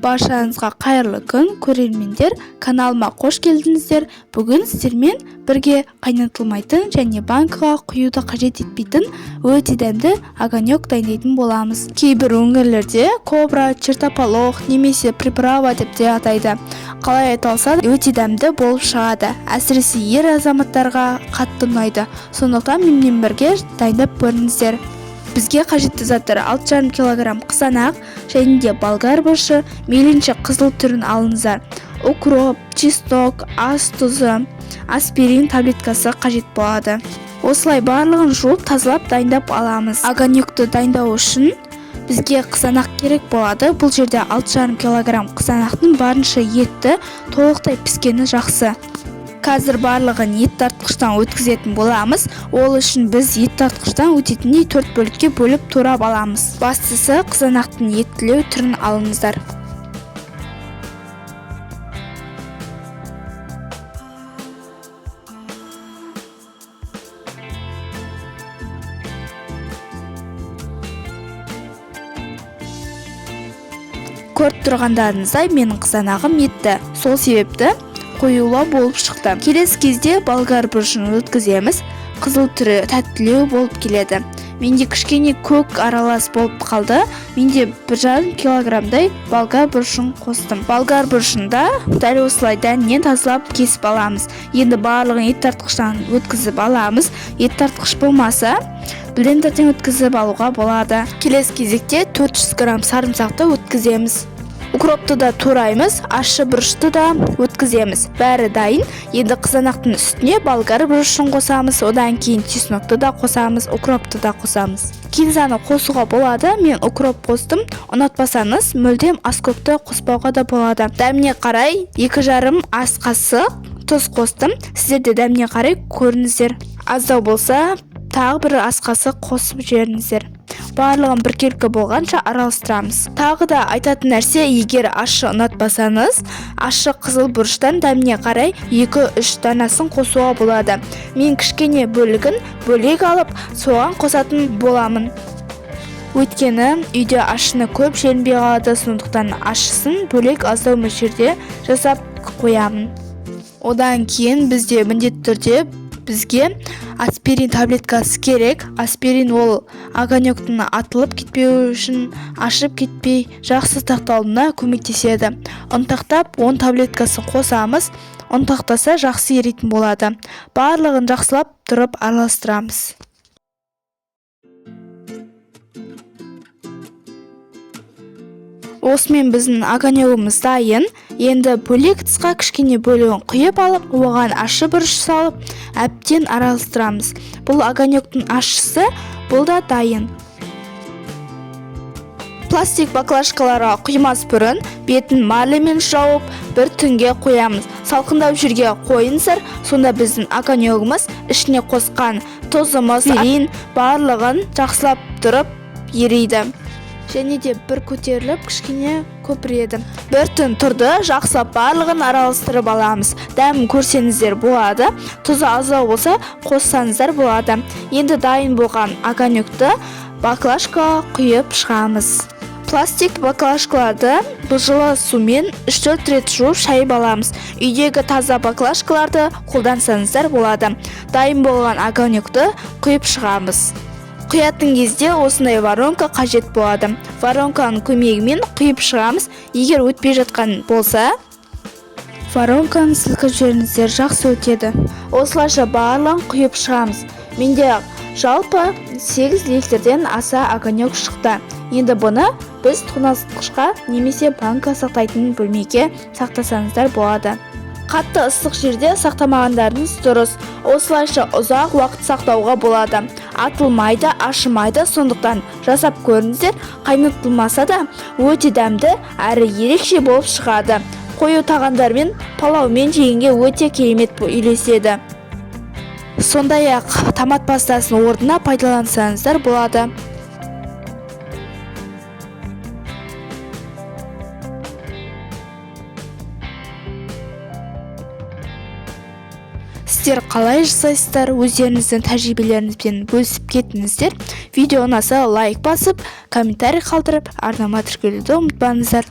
Баршаңызға қайырлы күн, көрермендер, каналыма қош келдіңіздер. Бүгін сіздермен бірге қайнатылмайтын және банкаға құюды қажет етпейтін өте дәмді огонек дайындайтын боламыз. Кейбір өңірлерде кобра, чертополох немесе приправа деп те атайды. Қалай айталса өте дәмді болып шығады. Әсіресе ер азаматтарға қатты ұнайды. Сондықтан менімен бірге дайындап көріңіздер. Бізге қажетті заттар 6,5 кг қызанақ және де болгар бұрышы, мейлінше қызыл түрін алыңыздар. Укроп, чеснок, ас тұзы, аспирин таблеткасы қажет болады. Осылай барлығын жуып тазалап дайындап аламыз. Огонекті дайындау үшін бізге қызанақ керек болады. Бұл жерде 6,5 кг қызанақтың барынша етті, толықтай піскені жақсы. Қазір барлығын ет тартқыштан өткізетін боламыз. Ол үшін біз ет тартқыштан өтетіндей 4 бөлікке бөліп турап аламыз. Бастысы қызанақтың еттілеу түрін алыңыздар. Көріп тұрғандарыңыздай менің қызанағым етті. Сол себепті қоюлау болып шықты. Келесі кезде болгар бұрышын өткіземіз. Қызыл түрі тәттілеу болып келеді. Менде кішкене көк аралас болып қалды. Менде 1,5 кг болгар бұрышын қостым. Болгар бұрышында дәл осылай дәнінен тазалап кесіп аламыз. Енді барлығын ет тартқыштан өткізіп аламыз. Ет тартқыш болмаса блендерден өткізіп алуға болады. Келесі кезекте 400 г сарымсақты өткіземіз. Укропты да тураймыз, ащы бұрышты да өткіземіз. Бәрі дайын. Енді қызанақтың үстіне болгар бұрышын қосамыз, одан кейін чеснокты да қосамыз, укропты да қосамыз. Кинзаны қосуға болады. Мен укроп қостым. Ұнатпасаңыз, мүлдем ас көпті қоспауға да болады. Дәміне қарай 2,5 ас қасық тұз қостым. Сіздер де дәміне қарай көріңіздер. Аздау болса, тағы бір ас қасық қосып жіберіңіздер. Барлығын біркелкі болғанша араластырамыз. Тағы да айтатын нәрсе, егер ащы ұнатпасаңыз, ащы қызыл бұрыштан дәміне қарай 2-3 данасын қосуға болады. Мен кішкене бөлігін бөлек алып, соған қосатын боламын. Өйткені үйде ащыны көп желінбей қалады, сондықтан ащысын бөлек аздау мөлшерде жасап қоямын. Одан кейін бізде міндетті түрде бізге аспирин таблеткасы керек. Аспирин ол огонектің атылып кетпеу үшін, ашып кетпей жақсы сақталуына көмектеседі. Ұнтақтап 10 таблеткасын қосамыз. Ұнтақтаса жақсы еритін болады. Барлығын жақсылап тұрып араластырамыз. Осымен біздің огонегіміз дайын. Енді бөлек тысқа кішкене бөлігін құйып алып, оған ащы бұрыш салып, әбден араластырамыз. Бұл огонектің ащысы, бұл да дайын. Пластик баклажкаларға құймас бұрын бетін марлемен жауып, бір түнге қоямыз. Салқындап жүрге қойыңыздар, сонда біздің огонегіміз ішіне қосқан тұзымыз, аспирин барлығын жақсылап тұрып ериді. Және де бір көтеріліп кішкене көпіреді. Бір түн тұрды, жақсылап барлығын араластырып аламыз. Дәмін көрсеңіздер болады. Тұзы аздау болса қоссаңыздар болады. Енді дайын болған огонекті баклажкаға құйып шығамыз. Пластик баклажкаларды жылы сумен 3-4 рет жуып шайып аламыз. Үйдегі таза баклажкаларды қолдансаңыздар болады. Дайын болған огонекті құйып шығамыз. Құятын кезде осындай воронка қажет болады. Воронканың көмегімен құйып шығамыз. Егер өтпей жатқан болса, воронканы сілкіп жіберіңіздер, жақсы өтеді. Осылайша барлығын құйып шығамыз. Менде жалпы 8 литрден аса огонек шықты. Енді бұны біз тоңазытқышқа немесе банка сақтайтын бөлмеге сақтасаңыздар болады. Қатты ыстық жерде сақтамағандарыңыз дұрыс. Осылайша ұзақ уақыт сақтауға болады. Атылмайды, ашымайды, сондықтан жасап көріңіздер. Қайнатылмаса да өте дәмді әрі ерекше болып шығады. Қою тағамдармен, палаумен жегенге өте керемет үйлеседі. Сондай-ақ томат пастасын орнына пайдалансаңыздар болады. Сіздер қалай жасайсыздар? Өздеріңіздің тәжірибелеріңізбен бөлісіп кетіңіздер. Видео ұнаса лайк басып, комментарий қалдырып, арнама тіркелуді ұмытпаңыздар.